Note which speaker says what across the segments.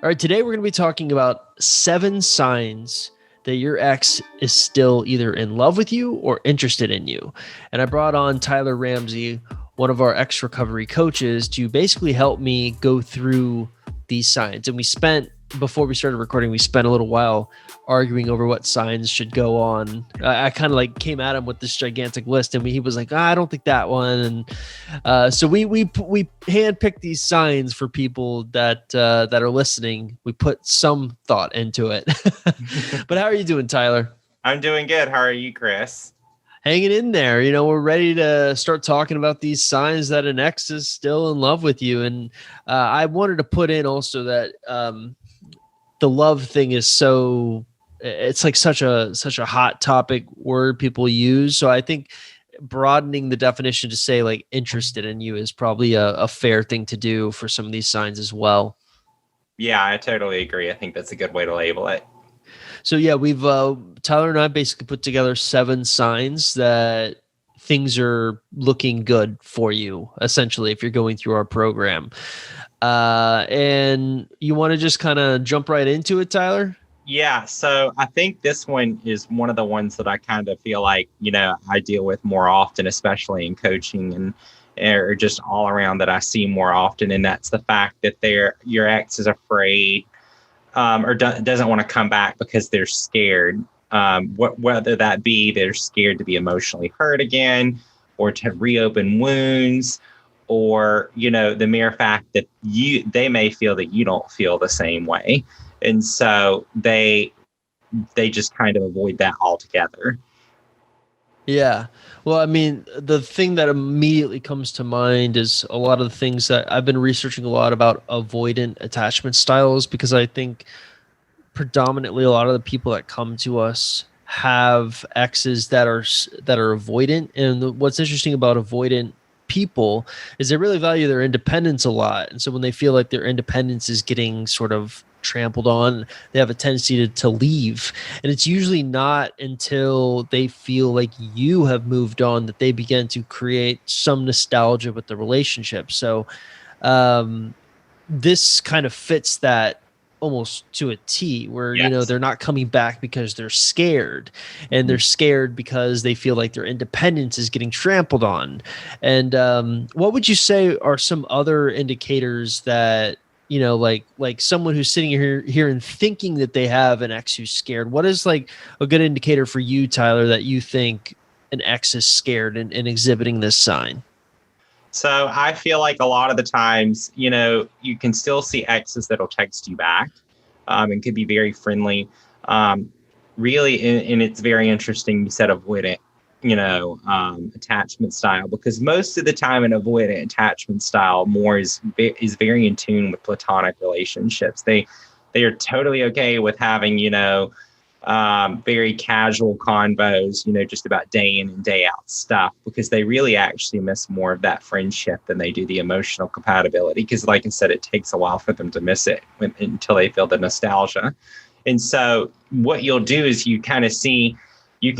Speaker 1: All right, today we're going to be talking about 7 signs that your ex is still either in love with you or interested in you. And I brought on Tyler Ramsey, one of our ex recovery coaches, to basically help me go through these signs. And before we started recording, we spent a little while arguing over what signs should go on. I kind of like came at him with this gigantic list, and he was like, I don't think that one. And so we handpicked these signs for people that are listening. We put some thought into it. But how are you doing, Tyler?
Speaker 2: I'm doing good. How are you, Chris?
Speaker 1: Hanging in there. We're ready to start talking about these signs that an ex is still in love with you. And I wanted to put in also that the love thing is it's like such a hot topic word people use. So I think broadening the definition to say like interested in you is probably a fair thing to do for some of these signs as well.
Speaker 2: Yeah, I totally agree. I think that's a good way to label it.
Speaker 1: So yeah, we've Tyler and I basically put together 7 signs that things are looking good for you, essentially, if you're going through our program. And you want to just kind of jump right into it, Tyler?
Speaker 2: Yeah, so I think this one is one of the ones that I kind of feel like, I deal with more often, especially in coaching and or just all around that I see more often. And that's the fact that your ex is afraid or doesn't want to come back because they're scared. Whether that be they're scared to be emotionally hurt again or to reopen wounds, or, the mere fact that they may feel that you don't feel the same way. And so they just kind of avoid that altogether.
Speaker 1: Yeah. Well, I mean, the thing that immediately comes to mind is a lot of the things that I've been researching a lot about avoidant attachment styles, because I think predominantly a lot of the people that come to us have exes that are avoidant. And what's interesting about avoidant people is they really value their independence a lot. And so when they feel like their independence is getting sort of trampled on, they have a tendency to leave. And it's usually not until they feel like you have moved on that they begin to create some nostalgia with the relationship. So this kind of fits that almost to a T, where
Speaker 2: Yes.
Speaker 1: they're not coming back because they're scared, and they're scared because they feel like their independence is getting trampled on. And what would you say are some other indicators that like someone who's sitting here and thinking that they have an ex who's scared? What is like a good indicator for you, Tyler, that you think an ex is scared and exhibiting this sign?
Speaker 2: So I feel like a lot of the times, you can still see exes that'll text you back and could be very friendly. Really, and it's very interesting you said avoidant, attachment style, because most of the time an avoidant attachment style more is very in tune with platonic relationships. They are totally okay with having, very casual convos, just about day in and day out stuff, because they really actually miss more of that friendship than they do the emotional compatibility. Because like I said, it takes a while for them to miss it until they feel the nostalgia. And so what you'll do is you can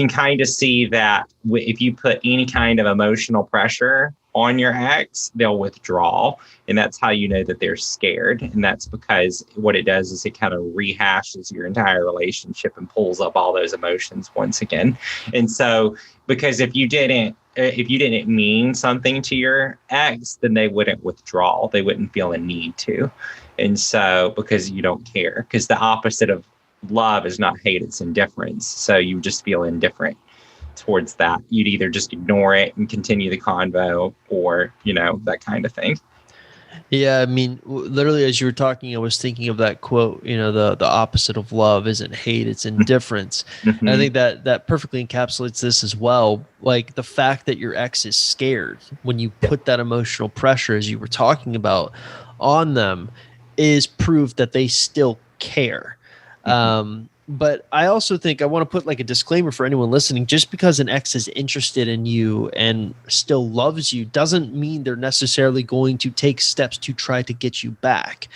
Speaker 2: kind of see that if you put any kind of emotional pressure on your ex, they'll withdraw. And that's how you know that they're scared. And that's because what it does is it kind of rehashes your entire relationship and pulls up all those emotions once again. And so, because if you didn't mean something to your ex, then they wouldn't withdraw. They wouldn't feel a need to. And so, because you don't care, because the opposite of love is not hate, it's indifference. So you just feel indifferent towards that. You'd either just ignore it and continue the convo, or that kind of thing.
Speaker 1: Yeah, I mean, literally, as you were talking, I was thinking of that quote. The opposite of love isn't hate; it's indifference. And I think that perfectly encapsulates this as well. Like the fact that your ex is scared when you put that emotional pressure, as you were talking about, on them, is proof that they still care. But I also think I want to put like a disclaimer for anyone listening. Just because an ex is interested in you and still loves you doesn't mean they're necessarily going to take steps to try to get you back.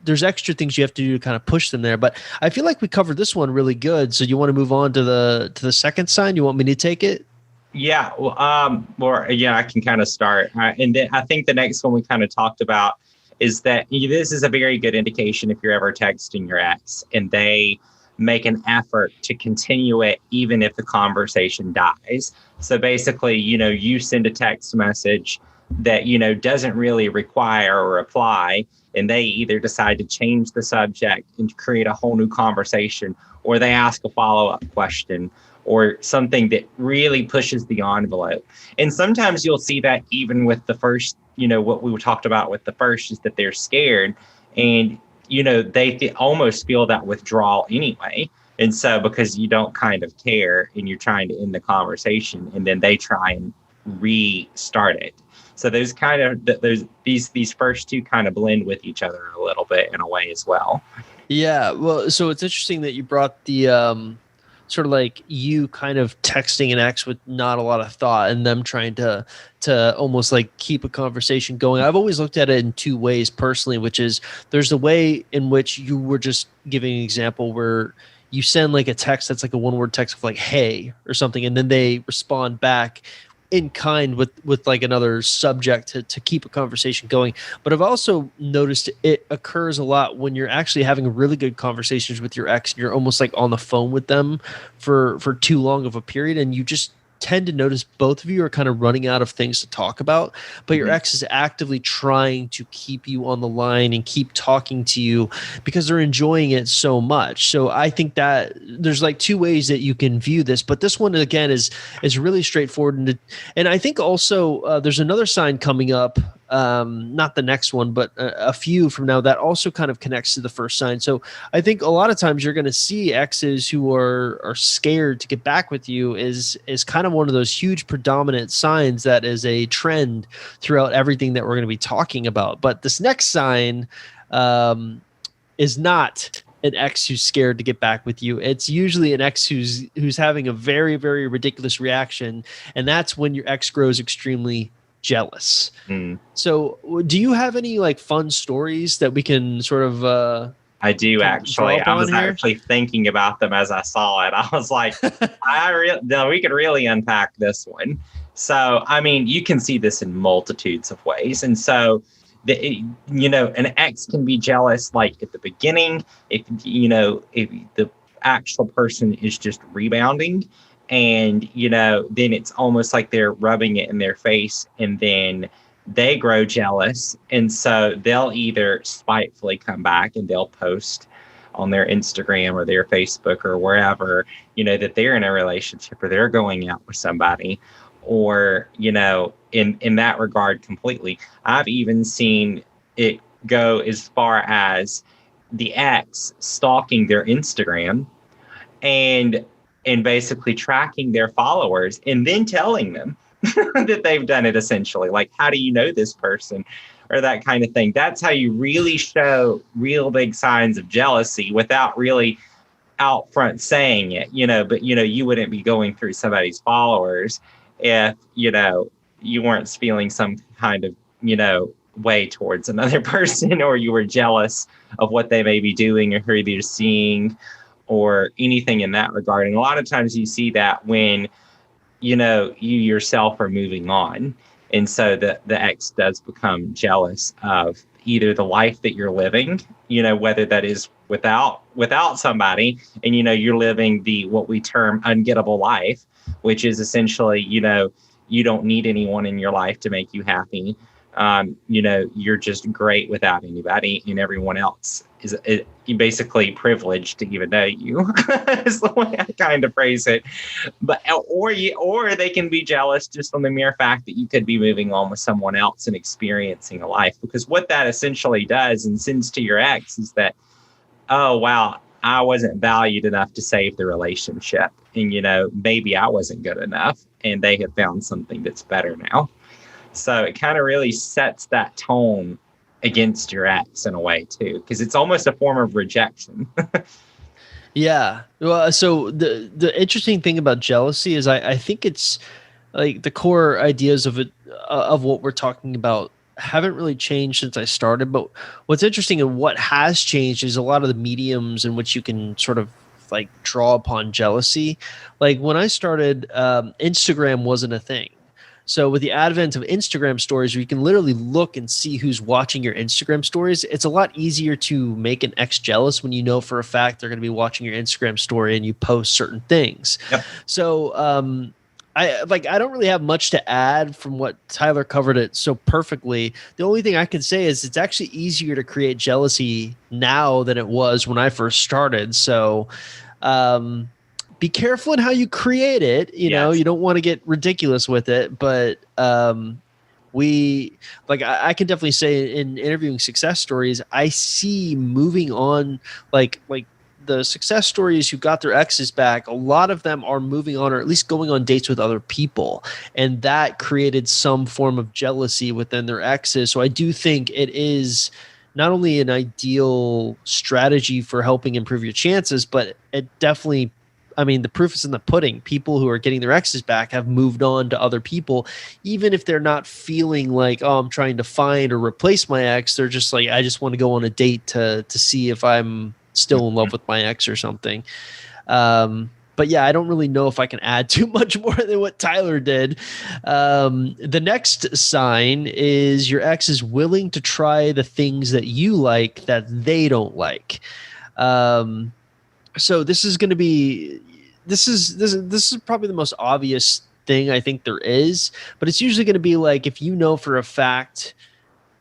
Speaker 1: There's extra things you have to do to kind of push them there. But I feel like we covered this one really good. So you want to move on to the second sign? You want me to take it?
Speaker 2: Yeah. Well, I can kind of start. And then I think the next one we kind of talked about is that this is a very good indication if you're ever texting your ex and they make an effort to continue it even if the conversation dies. So basically, you send a text message that, doesn't really require a reply, and they either decide to change the subject and create a whole new conversation, or they ask a follow-up question or something that really pushes the envelope. And sometimes you'll see that even with the first, what we talked about with the first is that they're scared, and they almost feel that withdrawal anyway. And so because you don't kind of care and you're trying to end the conversation, and then they try and restart it. So those kind of these first two kind of blend with each other a little bit in a way as well.
Speaker 1: Yeah. Well, so it's interesting that you brought the sort of like you kind of texting an ex with not a lot of thought and them trying to almost like keep a conversation going. I've always looked at it in two ways personally, which is there's the way in which you were just giving an example where you send like a text that's like a one-word text of like, hey, or something, and then they respond back in kind with like another subject to keep a conversation going. But I've also noticed it occurs a lot when you're actually having really good conversations with your ex and you're almost like on the phone with them for too long of a period, and you just tend to notice both of you are kind of running out of things to talk about, but your ex is actively trying to keep you on the line and keep talking to you because they're enjoying it so much. So I think that there's like two ways that you can view this, but this one again is really straightforward. And I think also there's another sign coming up, not the next one, but a few from now that also kind of connects to the first sign. So I think a lot of times you're going to see exes who are scared to get back with you is kind of one of those huge predominant signs that is a trend throughout everything that we're going to be talking about. But this next sign is not an ex who's scared to get back with you. It's usually an ex who's having a very, very ridiculous reaction. And that's when your ex grows extremely jealous. So do you have any like fun stories that we can sort of
Speaker 2: I do actually. I was actually thinking about them as I saw it. I was like, we could really unpack this one. So, I mean, you can see this in multitudes of ways. And so, an ex can be jealous like at the beginning, if the actual person is just rebounding, and, then it's almost like they're rubbing it in their face, and then they grow jealous. And so they'll either spitefully come back and they'll post on their Instagram or their Facebook or wherever, that they're in a relationship or they're going out with somebody, or, in that regard completely. I've even seen it go as far as the ex stalking their Instagram and basically tracking their followers and then telling them that they've done it, essentially. Like, how do you know this person, or that kind of thing? That's how you really show real big signs of jealousy without really out front saying it, but you wouldn't be going through somebody's followers if, you weren't feeling some kind of, way towards another person, or you were jealous of what they may be doing or who they're seeing or anything in that regard. And a lot of times you see that when you yourself are moving on. And so the ex does become jealous of either the life that you're living, whether that is without somebody, and, you're living what we term ungettable life, which is essentially, you don't need anyone in your life to make you happy. You're just great without anybody, and everyone else is basically privileged to even know you. Is the way I kind of phrase it. But or they can be jealous just on the mere fact that you could be moving on with someone else and experiencing a life. Because what that essentially does and sends to your ex is that, oh wow, I wasn't valued enough to save the relationship, and maybe I wasn't good enough, and they have found something that's better now. So it kind of really sets that tone against your ex in a way too, because it's almost a form of rejection.
Speaker 1: Yeah. Well, so the interesting thing about jealousy is I think it's like the core ideas of it, of what we're talking about haven't really changed since I started. But what's interesting and what has changed is a lot of the mediums in which you can sort of like draw upon jealousy. Like when I started, Instagram wasn't a thing. So with the advent of Instagram stories, where you can literally look and see who's watching your Instagram stories, it's a lot easier to make an ex jealous when you know for a fact they're going to be watching your Instagram story and you post certain things.
Speaker 2: Yep.
Speaker 1: So I don't really have much to add from what Tyler covered it so perfectly. The only thing I can say is it's actually easier to create jealousy now than it was when I first started. So be careful in how you create it. You know, you don't want to get ridiculous with it, but I can definitely say in interviewing success stories, I see moving on, like the success stories who got their exes back, a lot of them are moving on or at least going on dates with other people. And that created some form of jealousy within their exes. So I do think it is not only an ideal strategy for helping improve your chances, but it definitely, I mean, the proof is in the pudding. People who are getting their exes back have moved on to other people, even if they're not feeling like, oh, I'm trying to find or replace my ex. They're just like, I just want to go on a date to see if I'm still in love with my ex or something. But yeah, I don't really know if I can add too much more than what Tyler did. The next sign is your ex is willing to try the things that you like that they don't like. So this is going to be, this is probably the most obvious thing I think there is, but it's usually going to be like, if you know for a fact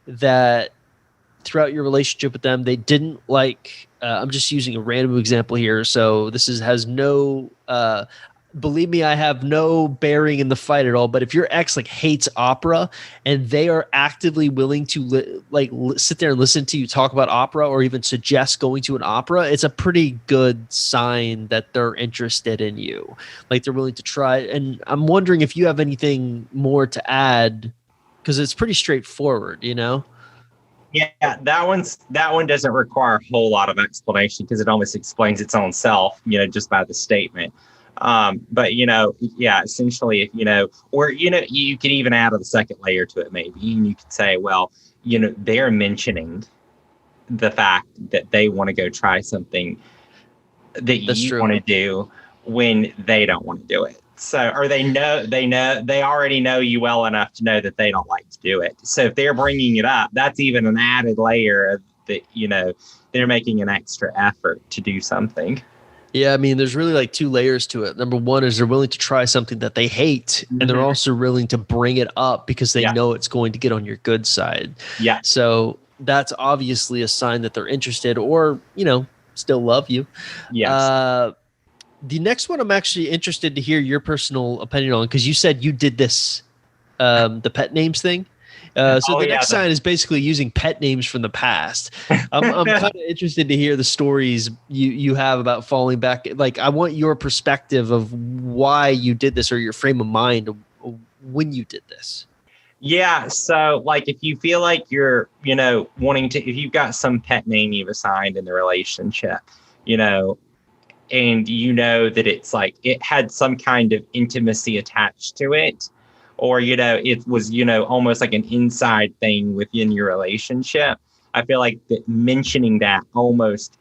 Speaker 1: that throughout your relationship with them, they didn't like, I'm just using a random example here. So this has no, believe me, I have no bearing in the fight at all. But if your ex like hates opera and they are actively willing to sit there and listen to you talk about opera or even suggest going to an opera, it's a pretty good sign that they're interested in you. Like they're willing to try. And I'm wondering if you have anything more to add, because it's pretty straightforward, you know?
Speaker 2: Yeah, that one doesn't require a whole lot of explanation because it almost explains its own self, just by the statement. But essentially, or you could even add a second layer to it, maybe, and you could say, well, they're mentioning the fact that they want to go try something that you want to do when they don't want to do it. So, or they already know you well enough to know that they don't like to do it. So if they're bringing it up, that's even an added layer of that, they're making an extra effort to do something.
Speaker 1: Yeah, I mean, there's really like two layers to it. Number one is they're willing to try something that they hate, and they're also willing to bring it up because they know it's going to get on your good side.
Speaker 2: Yeah.
Speaker 1: So that's obviously a sign that they're interested or, still love you.
Speaker 2: Yes.
Speaker 1: The next one I'm actually interested to hear your personal opinion on, because you said you did this, the pet names thing. The next sign is basically using pet names from the past. I'm kind of interested to hear the stories you have about falling back. Like, I want your perspective of why you did this or your frame of mind of when you did this.
Speaker 2: Yeah. So like, if you feel like you're, wanting to, if you've got some pet name you've assigned in the relationship, and that it's like it had some kind of intimacy attached to it, or, it was, almost like an inside thing within your relationship. I feel like that mentioning that almost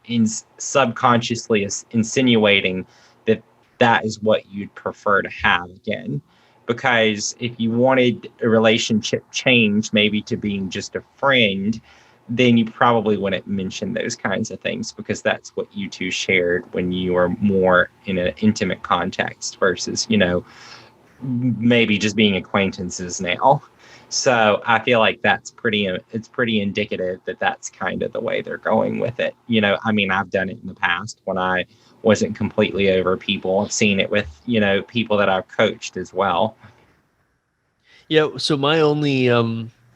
Speaker 2: subconsciously is insinuating that that is what you'd prefer to have again. Because if you wanted a relationship change, maybe to being just a friend, then you probably wouldn't mention those kinds of things because that's what you two shared when you were more in an intimate context versus, maybe just being acquaintances now. So I feel like it's pretty indicative that that's kind of the way they're going with it. I mean, I've done it in the past when I wasn't completely over people. I've seen it with, people that I've coached as well.
Speaker 1: Yeah. So my only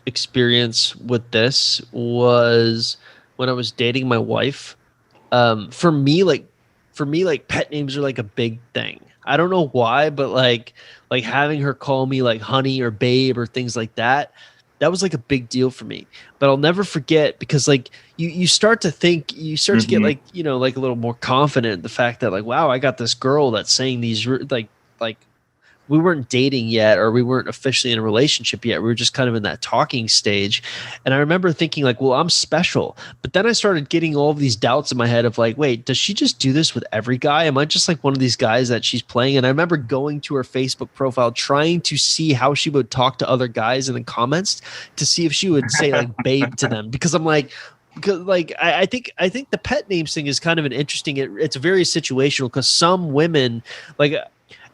Speaker 1: experience with this was when I was dating my wife. For me, pet names are like a big thing. I don't know why, but like having her call me like honey or babe or things like that, that was like a big deal for me. But I'll never forget because like you start to think, you start to get like, like a little more confident in the fact that like, wow, I got this girl that's saying these like weren't dating yet, or we weren't officially in a relationship yet. We were just kind of in that talking stage. And I remember thinking like, well, I'm special. But then I started getting all of these doubts in my head of like, wait, does she just do this with every guy? Am I just like one of these guys that she's playing? And I remember going to her Facebook profile, trying to see how she would talk to other guys in the comments to see if she would say like babe to them, because I'm like, because like I think the pet names thing is kind of an interesting. It's very situational, because some women like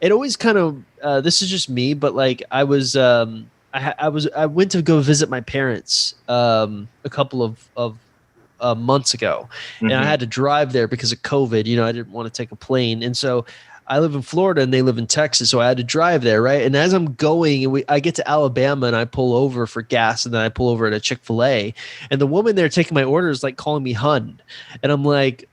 Speaker 1: it always kind of this is just me, but like I went to go visit my parents a couple of months ago, and I had to drive there because of COVID. I didn't want to take a plane, and so I live in Florida and they live in Texas, so I had to drive there, right? And as I'm going, and I get to Alabama, and I pull over for gas, and then I pull over at a Chick-fil-A, and the woman there taking my order is like calling me hun, and I'm like,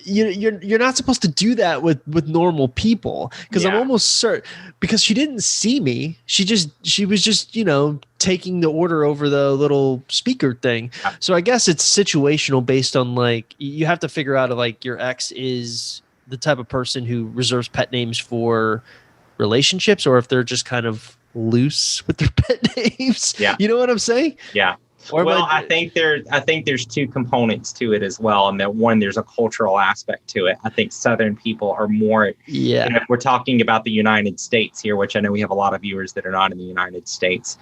Speaker 1: you're not supposed to do that with normal people, because I'm almost certain, because she didn't see me, she was just taking the order over the little speaker thing. So I guess it's situational, based on like you have to figure out if like your ex is the type of person who reserves pet names for relationships, or if they're just kind of loose with their pet names. You know what I'm saying? Well,
Speaker 2: I think there's two components to it as well. And that one, there's a cultural aspect to it. I think Southern people are more, and if we're talking about the United States here, which I know we have a lot of viewers that are not in the United States,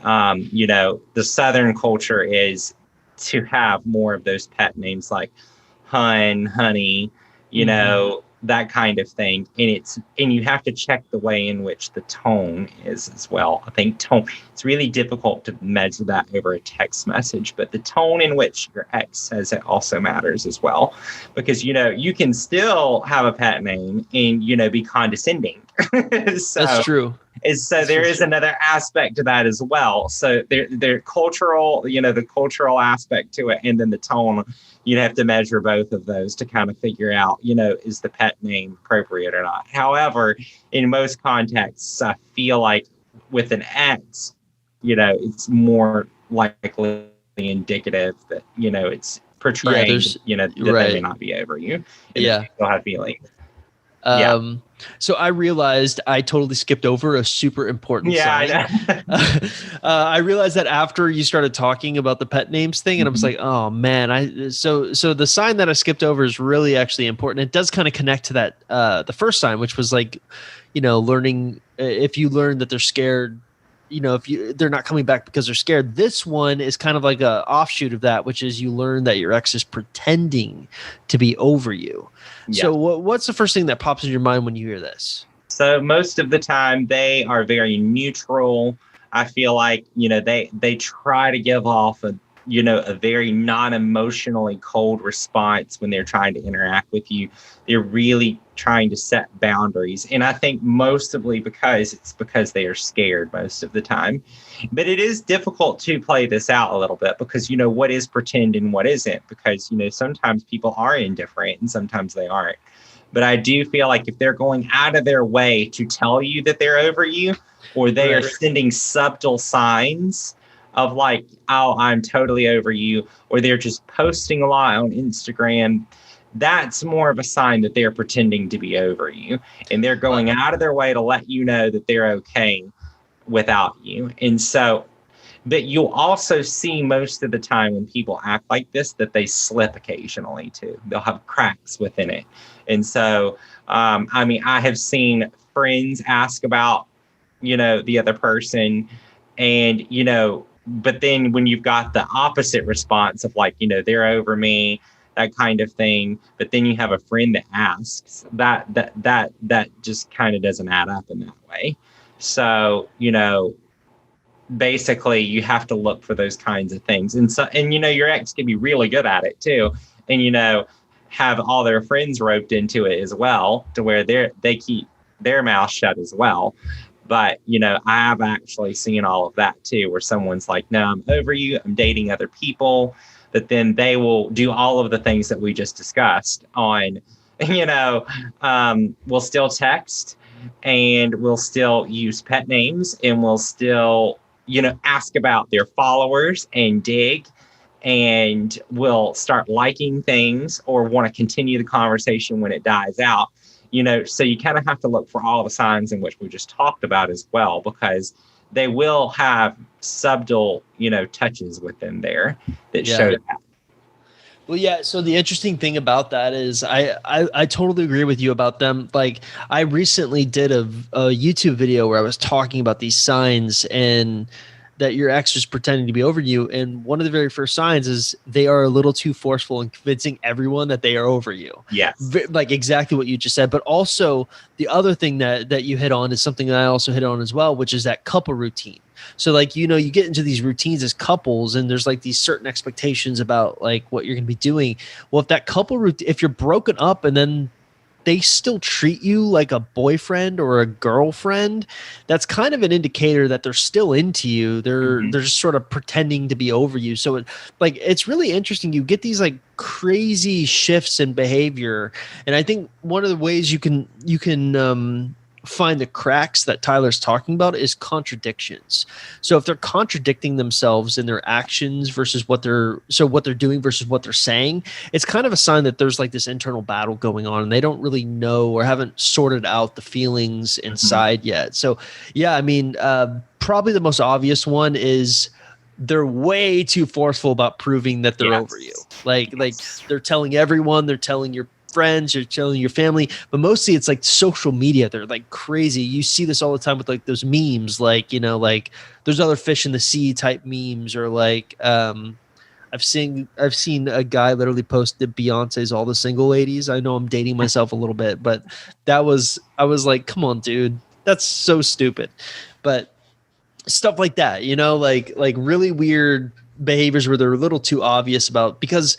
Speaker 2: the Southern culture is to have more of those pet names like hun, honey, that kind of thing. And you have to check the way in which the tone is as well. I think tone, it's really difficult to measure that over a text message, but the tone in which your ex says it also matters as well, because you can still have a pet name and be condescending.
Speaker 1: That's true.
Speaker 2: There is another aspect to that as well. So they're cultural, the cultural aspect to it, and then the tone. You'd have to measure both of those to kind of figure out, is the pet name appropriate or not. However, in most contexts, I feel like with an ex, it's more likely indicative that, it's portraying, that they may not be over you. And they still have feelings.
Speaker 1: So I realized I totally skipped over a super important sign.
Speaker 2: I know.
Speaker 1: I realized that after you started talking about the pet names thing, and I was like, oh man, so the sign that I skipped over is really actually important. It does kind of connect to that the first sign, which was like, learning, if you learn that they're scared, if they're not coming back because they're scared. This one is kind of like a offshoot of that, which is you learn that your ex is pretending to be over you. So what's the first thing that pops in your mind when you hear this?
Speaker 2: So most of the time they are very neutral. I feel like, they try to give off a very non-emotionally cold response when they're trying to interact with you. They're really trying to set boundaries. And I think mostly because they are scared most of the time. But it is difficult to play this out a little bit, because, what is pretend and what isn't, because, sometimes people are indifferent and sometimes they aren't. But I do feel like if they're going out of their way to tell you that they're over you, or they are sending subtle signs of like, oh, I'm totally over you, or they're just posting a lot on Instagram, that's more of a sign that they're pretending to be over you. And they're going out of their way to let you know that they're okay without you. And so, but you'll also see most of the time when people act like this, that they slip occasionally too. They'll have cracks within it. And so, I have seen friends ask about, the other person, and, but then when you've got the opposite response of like, they're over me, that kind of thing, but then you have a friend that asks, that just kind of doesn't add up in that way. So, basically you have to look for those kinds of things. And so, and, your ex can be really good at it too. And, have all their friends roped into it as well, to where they keep their mouth shut as well. But, I've actually seen all of that too, where someone's like, no, I'm over you, I'm dating other people. But then they will do all of the things that we just discussed on, we'll still text, and we'll still use pet names, and we'll still, ask about their followers and dig, and we'll start liking things or want to continue the conversation when it dies out. so you kind of have to look for all the signs in which we just talked about as well, because they will have subtle, touches within there that show that.
Speaker 1: Well, yeah. So the interesting thing about that is I totally agree with you about them. Like, I recently did a YouTube video where I was talking about these signs and that your ex is pretending to be over you. And one of the very first signs is they are a little too forceful in convincing everyone that they are over you.
Speaker 2: Yes.
Speaker 1: Like exactly what you just said. But also the other thing that you hit on is something that I also hit on as well, which is that couple routine. So like, you get into these routines as couples and there's like these certain expectations about like what you're going to be doing. Well, if that couple routine, if you're broken up and then they still treat you like a boyfriend or a girlfriend, that's kind of an indicator that they're still into you. They're just sort of pretending to be over you. So it's really interesting. You get these like crazy shifts in behavior. And I think one of the ways you can find the cracks that Tyler's talking about is contradictions. So if they're contradicting themselves in their actions versus what they're doing versus what they're saying, it's kind of a sign that there's like this internal battle going on and they don't really know or haven't sorted out the feelings inside yet. So yeah, I mean, probably the most obvious one is they're way too forceful about proving that they're over you. Like they're telling everyone, they're telling your friends, you're telling your family, but mostly it's like social media. They're like crazy. You see this all the time with like those memes, like, like there's other fish in the sea type memes, or like, I've seen a guy literally post that Beyonce's All the Single Ladies. I know I'm dating myself a little bit, but I was like, come on, dude, that's so stupid. But stuff like that, like really weird behaviors where they're a little too obvious about, because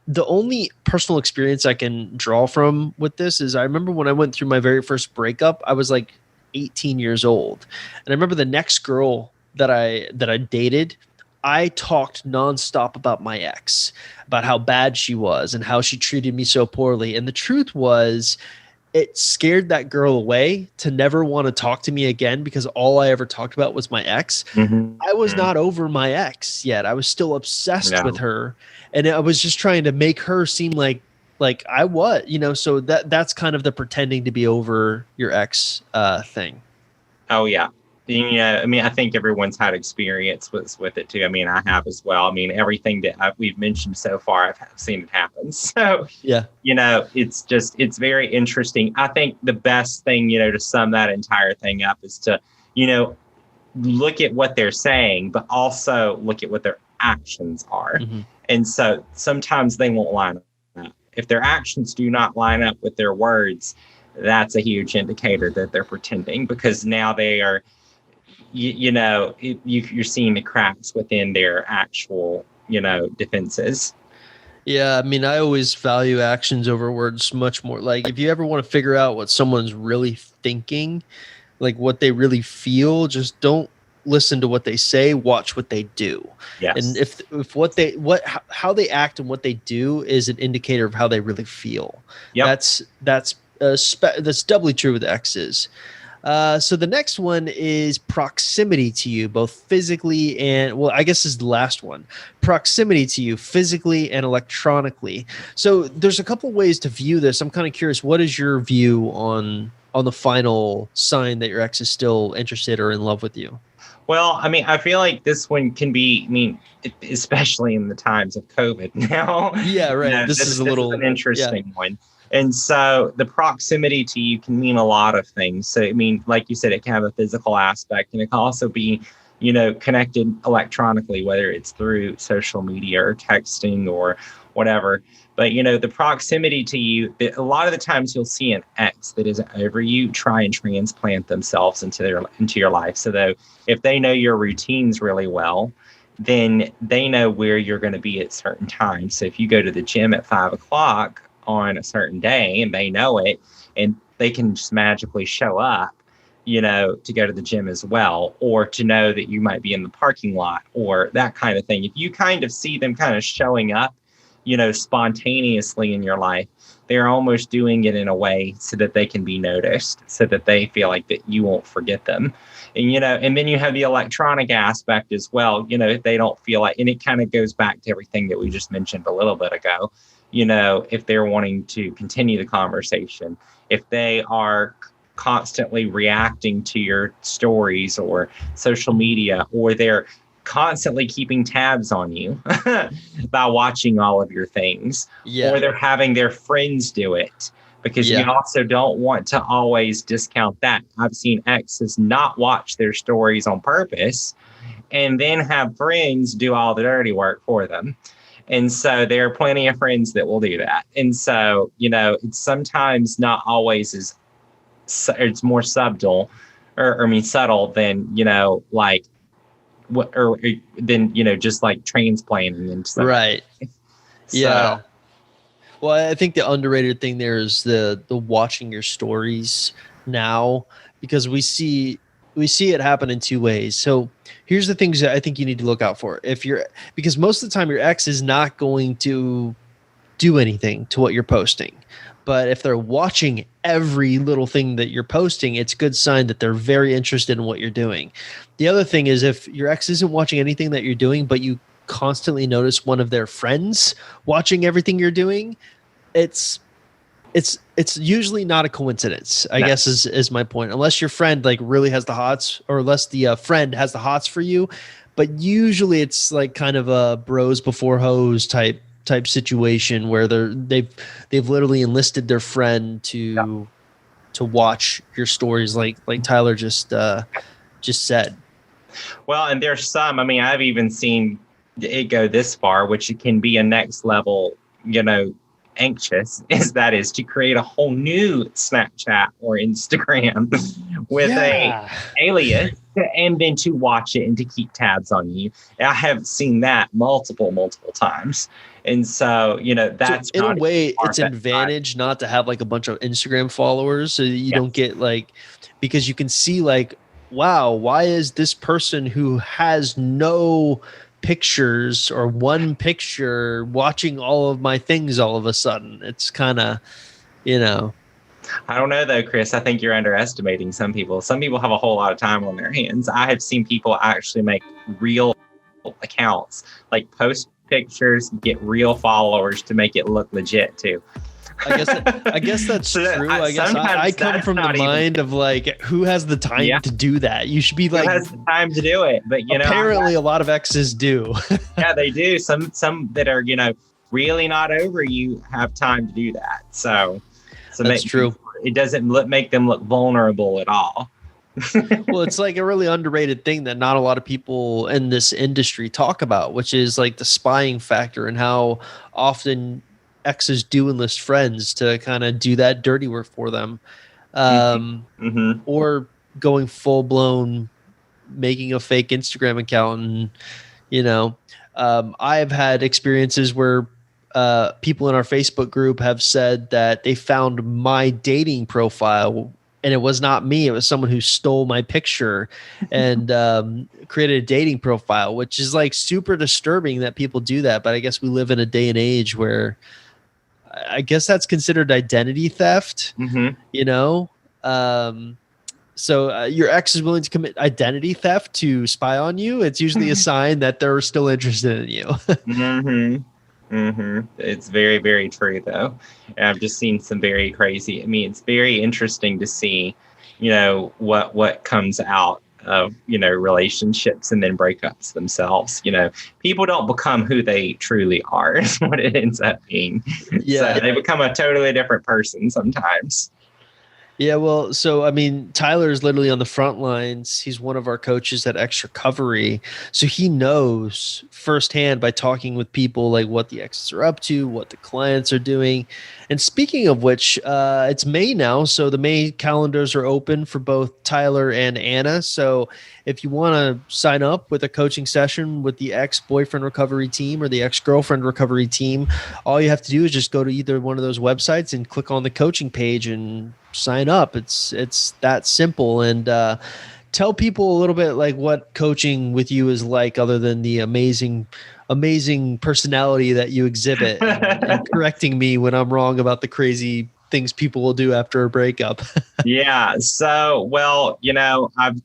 Speaker 1: the only personal experience I can draw from with this is I remember when I went through my very first breakup, I was like 18 years old. And I remember the next girl that I dated, I talked nonstop about my ex, about how bad she was and how she treated me so poorly. And the truth was, it scared that girl away to never want to talk to me again, because all I ever talked about was my ex. I was not over my ex yet. I was still obsessed with her. And I was just trying to make her seem like I was, so that's kind of the pretending to be over your ex thing.
Speaker 2: Oh, yeah. I mean, I think everyone's had experience with it too. I mean, I have as well. I mean, everything that we've mentioned so far, I've seen it happen. So,
Speaker 1: yeah,
Speaker 2: it's very interesting. I think the best thing, to sum that entire thing up is to, look at what they're saying, but also look at what their actions are. And so sometimes they won't line up. If their actions do not line up with their words, that's a huge indicator that they're pretending, because now they are, you're seeing the cracks within their actual, defenses.
Speaker 1: Yeah, I mean, I always value actions over words much more. Like, if you ever want to figure out what someone's really thinking, like what they really feel, just don't listen to what they say, watch what they do.
Speaker 2: Yes.
Speaker 1: And if how they act and what they do is an indicator of how they really feel.
Speaker 2: Yep.
Speaker 1: That's doubly true with exes. So the next one is proximity to you, both physically and, well, I guess this is the last one, proximity to you physically and electronically. So there's a couple ways to view this. I'm kind of curious, what is your view on the final sign that your ex is still interested or in love with you?
Speaker 2: Well, I mean, I feel like this one can be, especially in the times of COVID now.
Speaker 1: Yeah, right. This is
Speaker 2: an interesting one. And so the proximity to you can mean a lot of things. So, I mean, like you said, it can have a physical aspect, and it can also be, connected electronically, whether it's through social media or texting or whatever. But, the proximity to you, a lot of the times you'll see an ex that isn't over you try and transplant themselves into your life. So though, if they know your routines really well, then they know where you're going to be at certain times. So if you go to the gym at 5:00 on a certain day and they know it, and they can just magically show up, to go to the gym as well, or to know that you might be in the parking lot or that kind of thing. If you kind of see them kind of showing up spontaneously in your life, they're almost doing it in a way so that they can be noticed, so that they feel like that you won't forget them. And then you have the electronic aspect as well. They don't feel like, and it kind of goes back to everything that we just mentioned a little bit ago. If they're wanting to continue the conversation, if they are constantly reacting to your stories or social media, or they're constantly keeping tabs on you by watching all of your things, or they're having their friends do it, because you also don't want to always discount that. I've seen exes not watch their stories on purpose and then have friends do all the dirty work for them. And so there are plenty of friends that will do that. And so, it's sometimes not always it's more subtle subtle than, just like transplanting into something.
Speaker 1: Right. Yeah. Well, I think the underrated thing there is the watching your stories now, because we see it happen in two ways. So here's the things that I think you need to look out for. Because most of the time your ex is not going to do anything to what you're posting. But if they're watching every little thing that you're posting, it's a good sign that they're very interested in what you're doing. The other thing is, if your ex isn't watching anything that you're doing, but you constantly notice one of their friends watching everything you're doing, it's usually not a coincidence, I guess is my point. Unless your friend like really has the hots, or unless the friend has the hots for you. But usually it's like kind of a bros before hoes type situation where they've literally enlisted their friend to watch your stories, like Tyler just said.
Speaker 2: Well, and there's some, I've even seen it go this far, which it can be a next level, anxious, is to create a whole new Snapchat or Instagram with a alias, and then to watch it and to keep tabs on you. I have seen that multiple times. And so, that's
Speaker 1: so in a way, it's an advantage not to have like a bunch of Instagram followers, so you don't get because you can see wow, why is this person who has no pictures or one picture watching all of my things all of a sudden? It's kind of,
Speaker 2: I don't know though, Chris. I think you're underestimating some people. Some people have a whole lot of time on their hands. I have seen people actually make real accounts, like post pictures, get real followers to make it look legit too.
Speaker 1: I guess that's true. I come from the mind of who has the time to do that? You should be
Speaker 2: who has the time to do it? But
Speaker 1: apparently a lot of exes do.
Speaker 2: Yeah, they do. Some that are really not over you have time to do that. So
Speaker 1: that's true.
Speaker 2: It doesn't make them look vulnerable at all.
Speaker 1: Well, it's like a really underrated thing that not a lot of people in this industry talk about, which is like the spying factor, and how often exes do enlist friends to kind of do that dirty work for them, or going full blown, making a fake Instagram account. And I've had experiences where people in our Facebook group have said that they found my dating profile, and it was not me. It was someone who stole my picture and created a dating profile, which is super disturbing that people do that. But I guess we live in a day and age where I guess that's considered identity theft, So your ex is willing to commit identity theft to spy on you. It's usually a sign that they're still interested in you.
Speaker 2: It's very, very true, though. And I've just seen some very crazy. It's very interesting to see, what comes out of, relationships and then breakups themselves. People don't become who they truly are, is what it ends up being. So they become a totally different person sometimes.
Speaker 1: Yeah, well, so Tyler is literally on the front lines. He's one of our coaches at X Recovery, so he knows firsthand by talking with people what the exes are up to, what the clients are doing. And speaking of which, it's May now, so the May calendars are open for both Tyler and Anna. So if you want to sign up with a coaching session with the ex-boyfriend recovery team or the ex-girlfriend recovery team, all you have to do is just go to either one of those websites and click on the coaching page and sign up. It's that simple. And tell people a little bit like what coaching with you is like, other than the amazing personality that you exhibit, and correcting me when I'm wrong about the crazy things people will do after a breakup.
Speaker 2: Yeah. So, well, I've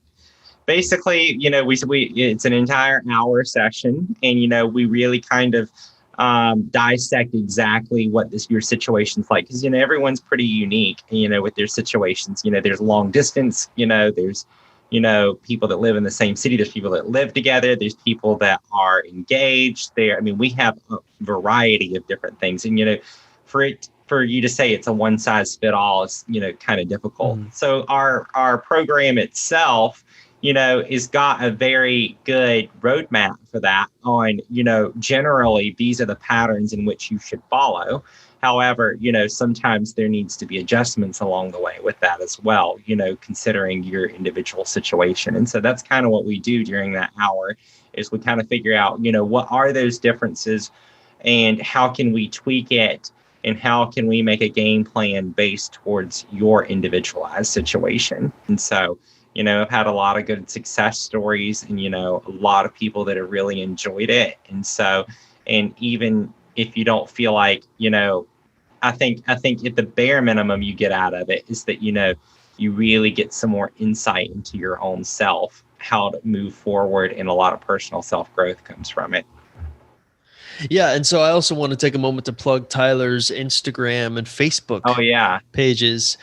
Speaker 2: basically, we it's an entire hour session, and we really kind of dissect exactly what your situation's like, because everyone's pretty unique, with their situations. There's long distance, there's people that live in the same city, there's people that live together, there's people that are engaged there. I mean, we have a variety of different things, and for you to say it's a one size fit all is kind of difficult. So our program itself is got a very good roadmap for that on, generally these are the patterns in which you should follow. However, sometimes there needs to be adjustments along the way with that as well, considering your individual situation. And so that's kind of what we do during that hour, is we kind of figure out, what are those differences and how can we tweak it, and how can we make a game plan based towards your individualized situation. And so, I've had a lot of good success stories, and, a lot of people that have really enjoyed it. And so, and even if you don't feel like, I think at the bare minimum you get out of it is that, you really get some more insight into your own self, how to move forward, and a lot of personal self-growth comes from it.
Speaker 1: Yeah, and so I also want to take a moment to plug Tyler's Instagram and Facebook pages.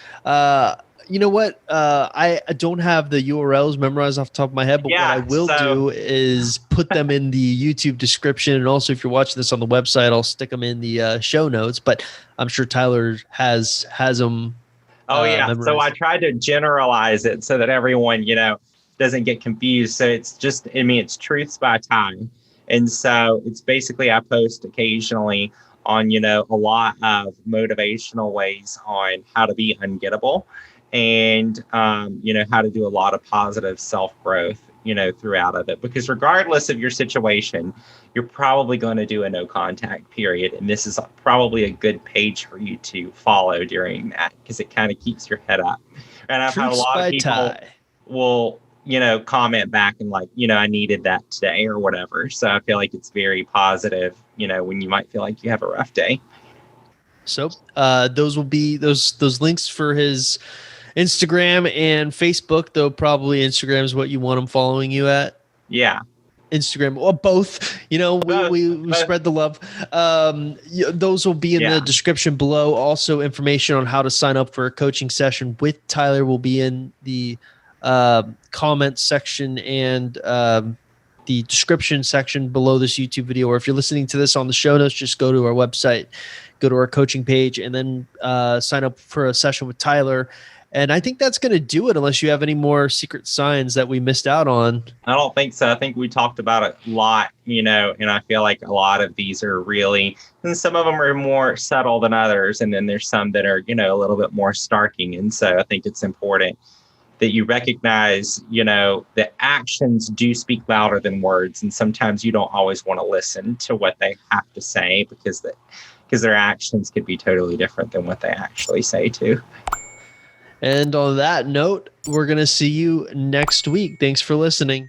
Speaker 1: You know what? I don't have the URLs memorized off the top of my head, but what I will do is put them in the YouTube description. And also, if you're watching this on the website, I'll stick them in the show notes. But I'm sure Tyler has them. Memorized.
Speaker 2: So I tried to generalize it so that everyone, doesn't get confused. So it's just, it's Truths by Ty. And so it's basically, I post occasionally on, a lot of motivational ways on how to be ungettable, and, how to do a lot of positive self-growth, throughout of it. Because regardless of your situation, you're probably going to do a no contact period. And this is probably a good page for you to follow during that, because it kind of keeps your head up. And I've had a lot of people will, comment back and like, I needed that today or whatever. So I feel like it's very positive, when you might feel like you have a rough day.
Speaker 1: So those will be those links for his Instagram and Facebook, though probably Instagram is what you want him following you at.
Speaker 2: Yeah.
Speaker 1: Instagram, or both, we spread the love. Those will be in the description below. Also, information on how to sign up for a coaching session with Tyler will be in the comment section and the description section below this YouTube video. Or if you're listening to this on the show notes, just go to our website, go to our coaching page, and then sign up for a session with Tyler. And I think that's going to do it, unless you have any more secret signs that we missed out on.
Speaker 2: I don't think so. I think we talked about it a lot, and I feel like a lot of these are really, and some of them are more subtle than others. And then there's some that are, a little bit more starking. And so I think it's important that you recognize, that actions do speak louder than words. And sometimes you don't always want to listen to what they have to say, because their actions could be totally different than what they actually say too.
Speaker 1: And on that note, we're going to see you next week. Thanks for listening.